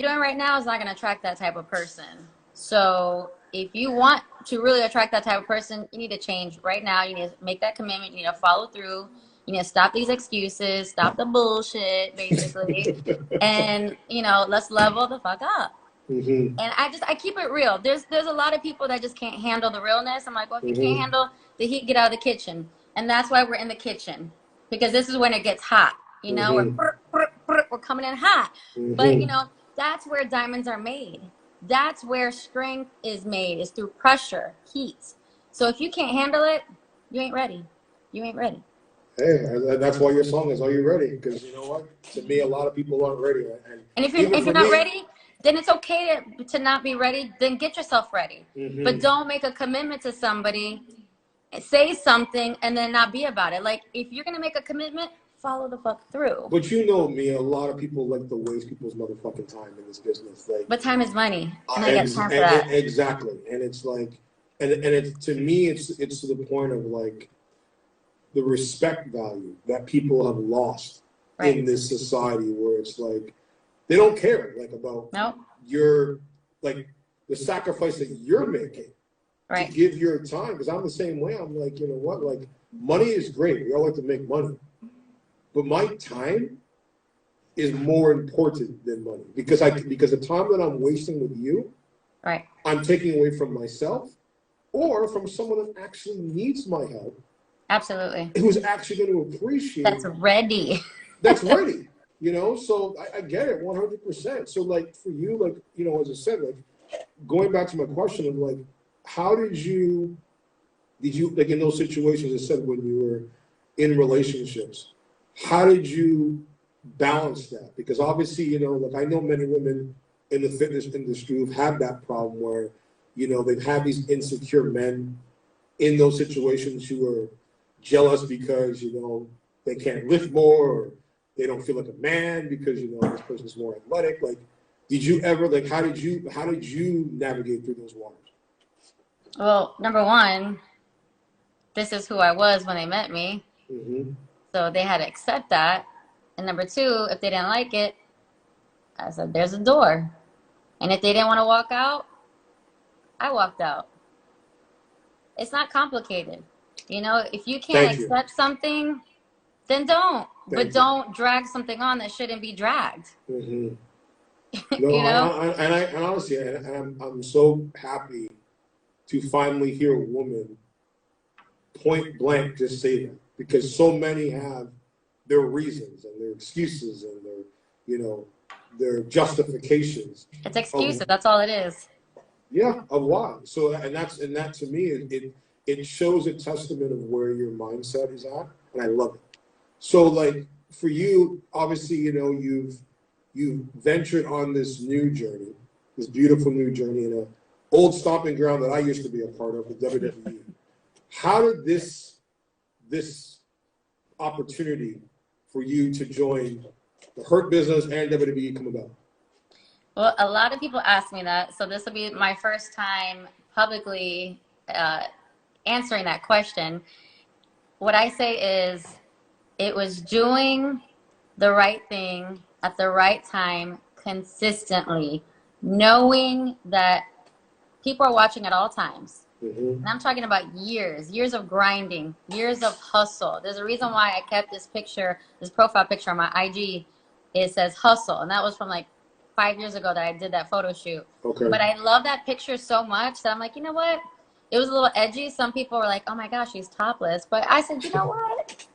doing right now is not going to attract that type of person. So if you want to really attract that type of person, you need to change right now. You need to make that commitment. You need to follow through. You need to stop these excuses, stop the bullshit, basically. And, you know, let's level the fuck up. And I keep it real. There's a lot of people that just can't handle the realness. I'm like, well, if you can't handle the heat, get out of the kitchen. And that's why we're in the kitchen, because this is when it gets hot. You know, we're coming in hot. But, you know, that's where diamonds are made. That's where strength is made, is through pressure, heat. So if you can't handle it, you ain't ready. You ain't ready. Hey, that's why your song is "Are You Ready?" Because you know what? To me, a lot of people aren't ready. And if you're not ready, then it's okay to not be ready. Then get yourself ready. But don't make a commitment to somebody, say something, and then not be about it. Like, if you're going to make a commitment, follow the fuck through. But you know me, a lot of people like to waste people's motherfucking time in this business. Like, but time is money, and I get time for that. Exactly, and it's like, and it's, to me, it's to the point of like the respect value that people have lost in this society, where it's like they don't care like about your, like, the sacrifice that you're making to give your time. Because I'm the same way. I'm like, you know what, like, money is great. We all like to make money. But my time is more important than money, because the time that I'm wasting with you, I'm taking away from myself or from someone that actually needs my help. Absolutely. Who's actually going to appreciate. That's ready. That's ready. You know, so I get it 100%. So like for you, like, you know, as I said, like going back to my question of like, how did you like in those situations, I said, when you were in relationships, how did you balance that? Because obviously, you know, like I know many women in the fitness industry who've had that problem where, you know, they've had these insecure men in those situations who are jealous because, you know, they can't lift more, or they don't feel like a man because, you know, this person's more athletic. Like, did you ever, like, how did you navigate through those waters? Well, number one, this is who I was when they met me. So they had to accept that. And number two, if they didn't like it, I said, there's a door. And if they didn't want to walk out, I walked out. It's not complicated. You know, if you can't accept something, then don't. But don't drag something on that shouldn't be dragged. No, you know? and honestly, I'm so happy to finally hear a woman point blank just say that. Because so many have their reasons and their excuses and their, you know, their justifications. It's excuses. That's all it is. Yeah, of why. So, and that to me, it shows a testament of where your mindset is at, and I love it. So, like for you, obviously, you know, you've ventured on this new journey, this beautiful new journey in an old stomping ground that I used to be a part of, the WWE. How did this opportunity for you to join the Hurt Business and WWE come about? Well, a lot of people ask me that, so this will be my first time publicly answering that question. What I say is, it was doing the right thing at the right time consistently, knowing that people are watching at all times. And I'm talking about years of grinding, years of hustle. There's a reason why I kept this picture, this profile picture on my IG. It says hustle. And that was from like 5 years ago that I did that photo shoot. But I love that picture so much that I'm like, you know what? It was a little edgy. Some people were like, oh my gosh, she's topless. But I said, you know what?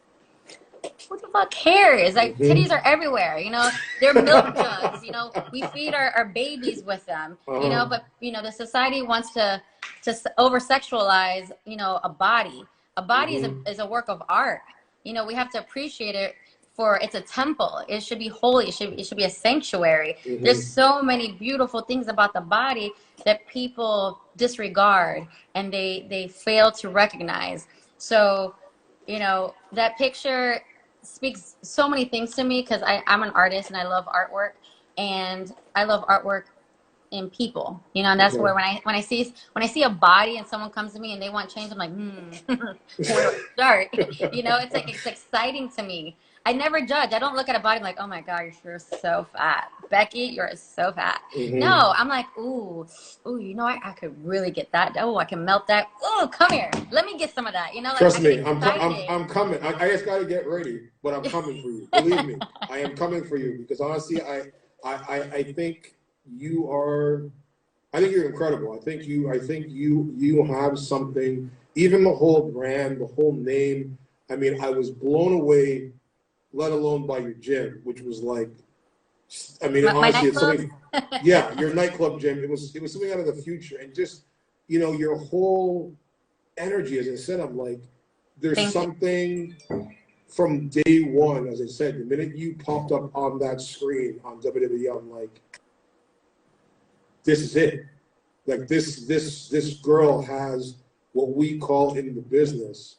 Who the fuck cares? Like, titties are everywhere, you know, they're milk jugs, you know, we feed our babies with them, you know, but, you know, the society wants to over-sexualize, you know, a body. A body is a work of art. You know, we have to appreciate it for, it's a temple. It should be holy. It should be a sanctuary. There's so many beautiful things about the body that people disregard and they fail to recognize. So, you know, that picture speaks so many things to me because I'm an artist and I love artwork, and I love artwork in people, you know, and that's where when I see a body and someone comes to me and they want change, I'm like, where do I start? You know, it's like, it's exciting to me. I never judge. I don't look at a body like, oh my God, you're so fat. Becky, you're so fat. No, I'm like, ooh, you know, I could really get that. Oh, I can melt that. Oh, come here. Let me get some of that. You know, like, trust me, I'm coming. I just got to get ready, but I'm coming for you. Believe me, I am coming for you because honestly, I think you are. I think you're incredible. I think you have something. Even the whole brand, the whole name. I mean, I was blown away. Let alone by your gym, which was like, I mean, honestly, it's something. Yeah, your nightclub gym. It was something out of the future, and just, you know, your whole energy. As I said, I'm like, there's something from day one. As I said, the minute you popped up on that screen on WWE, I'm like, this is it. Like this girl has what we call in the business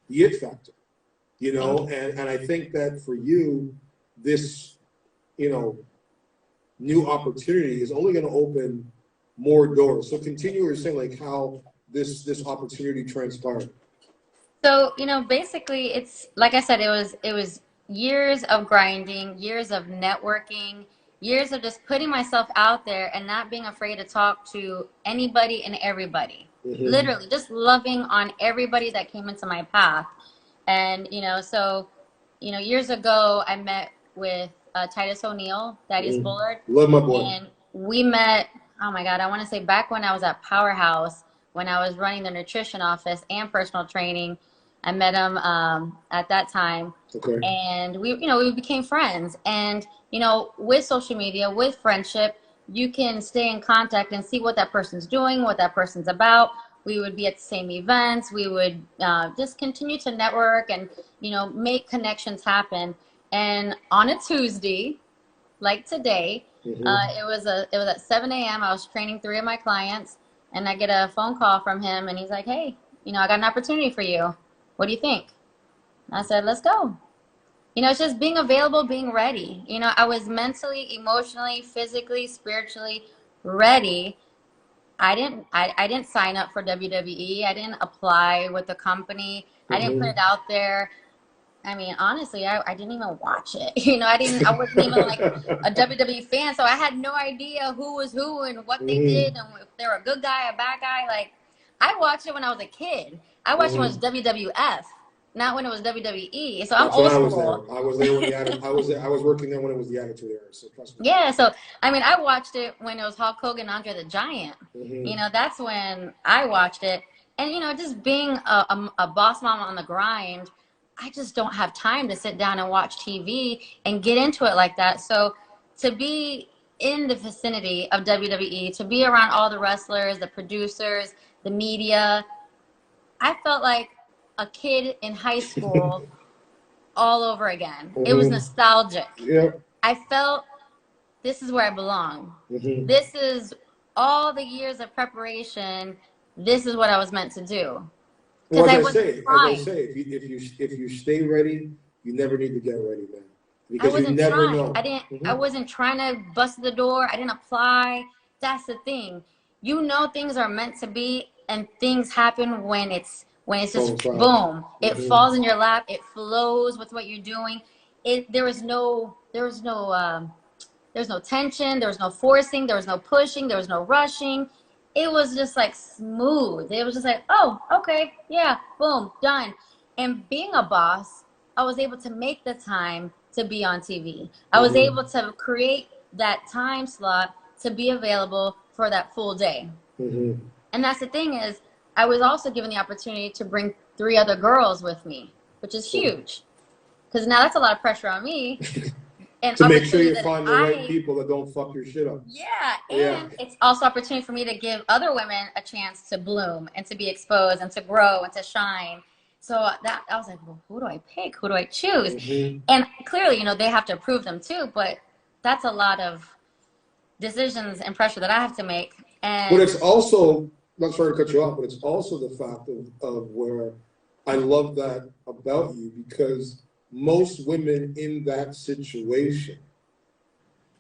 the it factor. You know, and I think that for you, this, you know, new opportunity is only going to open more doors. So continue your saying like how this opportunity transpired. So, you know, basically it's like I said, it was years of grinding, years of networking, years of just putting myself out there and not being afraid to talk to anybody and everybody. Literally just loving on everybody that came into my path. And, you know, so, you know, years ago, I met with Titus O'Neil, Daddy's Bullard. Love my boy. And we met, oh my God, I want to say back when I was at Powerhouse, when I was running the nutrition office and personal training. I met him at that time. Okay. And we became friends. And, you know, with social media, with friendship, you can stay in contact and see what that person's doing, what that person's about. We would be at the same events. We would just continue to network and, you know, make connections happen. And on a Tuesday, like today, it was at 7 a.m. I was training 3 of my clients, and I get a phone call from him, and he's like, hey, you know, I got an opportunity for you. What do you think? And I said, let's go. You know, it's just being available, being ready. You know, I was mentally, emotionally, physically, spiritually ready. I didn't sign up for WWE. I didn't apply with the company. I didn't put it out there. I mean, honestly, I didn't even watch it. You know, I wasn't even like a WWE fan, so I had no idea who was who and what they did and if they were a good guy, a bad guy. Like, I watched it when I was a kid. I watched it when it was WWF, not when it was WWE. So I'm old school. I was there when I was working there when it was the Attitude Era. So trust me. Yeah, so I mean, I watched it when it was Hulk Hogan, Andre the Giant. You know, that's when I watched it. And you know, just being a boss mom on the grind, I just don't have time to sit down and watch TV and get into it like that. So to be in the vicinity of WWE, to be around all the wrestlers, the producers, the media, I felt like a kid in high school all over again. It was nostalgic. Yeah. I felt this is where I belong. This is all the years of preparation. This is what I was meant to do. Well, as I say, if you stay ready, you never need to get ready, man. Because you never know. I wasn't trying to bust the door. I didn't apply. That's the thing. You know, things are meant to be, and things happen when it's just boom. It falls in your lap. It flows with what you're doing. There was no tension. There was no forcing. There was no pushing. There was no rushing. It was just like smooth. It was just like, oh, okay, yeah, boom, done. And being a boss, I was able to make the time to be on TV. I was able to create that time slot to be available for that full day. And that's the thing is, I was also given the opportunity to bring 3 other girls with me, which is huge. Because now that's a lot of pressure on me. And to make sure you find the right people that don't fuck your shit up. Yeah, and it's also opportunity for me to give other women a chance to bloom and to be exposed and to grow and to shine. So that I was like, well, who do I pick? Who do I choose? And clearly, you know, they have to approve them too, but that's a lot of decisions and pressure that I have to make. And but it's also, not sorry to cut you off, but it's also the fact of where I love that about you, because most women in that situation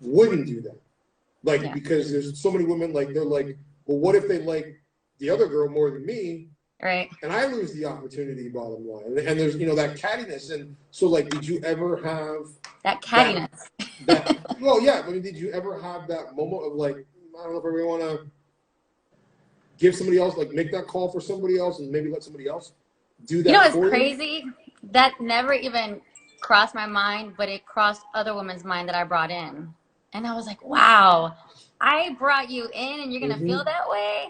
wouldn't do that. Like, because there's so many women, like, they're like, well, what if they like the other girl more than me? Right. and I lose the opportunity, bottom line. And there's, you know, that cattiness. And so, like, did you ever have that cattiness? Well, yeah. I mean, did you ever have that moment of like, I don't know if I really want to give somebody else, like, make that call for somebody else, and maybe let somebody else do that? You know, it's for crazy. That never even crossed my mind, but it crossed other women's mind that I brought in, and I was like, wow, I brought you in, and you're gonna feel that way.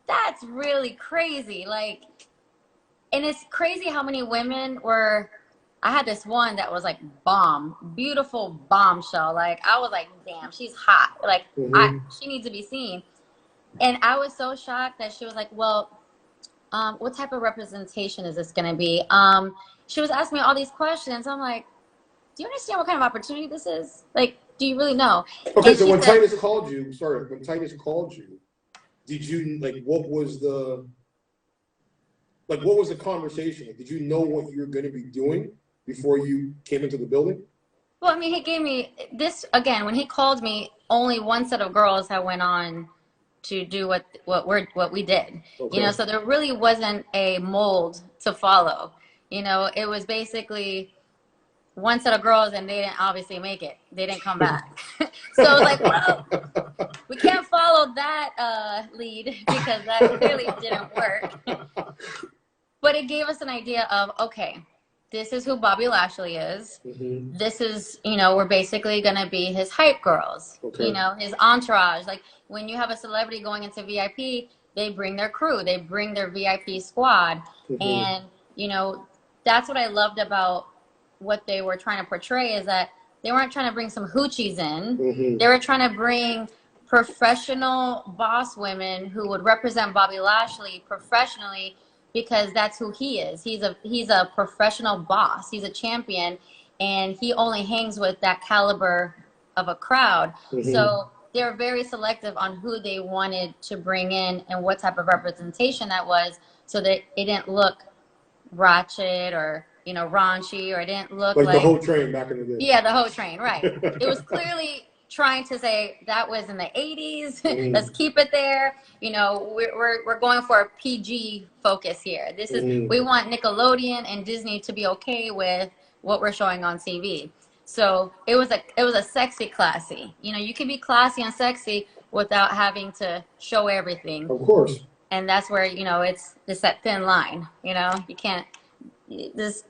That's really crazy. Like, and it's crazy how many women were. I had this one that was like bomb, beautiful bombshell. Like, I was like, damn, she's hot. Like, she needs to be seen. And I was so shocked that she was like, well, what type of representation is this going to be? She was asking me all these questions. I'm like, do you understand what kind of opportunity this is? Like, do you really know? Okay, and so when said, Titus called you, when Titus called you, did you, like, what was the conversation? Like, did you know what you were going to be doing before you came into the building? Well, I mean, he gave me this, again, when he called me, only one set of girls that went on to do what we did. Okay. You know, so there really wasn't a mold to follow. You know, it was basically one set of girls, and they didn't obviously make it. They didn't come back. So I was like, well, we can't follow that lead because that clearly didn't work. But it gave us an idea of, okay, this is who Bobby Lashley is. This is, you know, we're basically going to be his hype girls, you know, his entourage. Like, when you have a celebrity going into VIP, they bring their crew, they bring their VIP squad. And, you know, that's what I loved about what they were trying to portray, is that they weren't trying to bring some hoochies in. They were trying to bring professional boss women who would represent Bobby Lashley professionally, because that's who he is. He's a professional boss. He's a champion, and he only hangs with that caliber of a crowd. So they're very selective on who they wanted to bring in and what type of representation that was, so that it didn't look ratchet or, you know, raunchy, or it didn't look like the whole train back in the day. Yeah, the whole train, right. It was clearly trying to say that was in the 80s. Let's keep it there. You know, we're going for a PG focus here. This is we want Nickelodeon and Disney to be okay with what we're showing on TV. So it was a sexy classy. You know, you can be classy and sexy without having to show everything. Of course. And that's where, you know, it's that thin line. You know, you can't.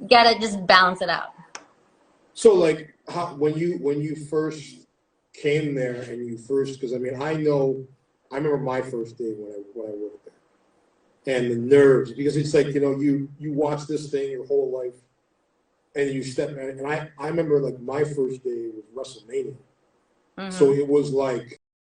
Gotta just balance it out. So, like, when you first came there, and because I mean, I remember my first day when I worked there, and the nerves, because it's like, you know, you watch this thing your whole life, and you step in, and I remember, like, my first day was WrestleMania, so it was like,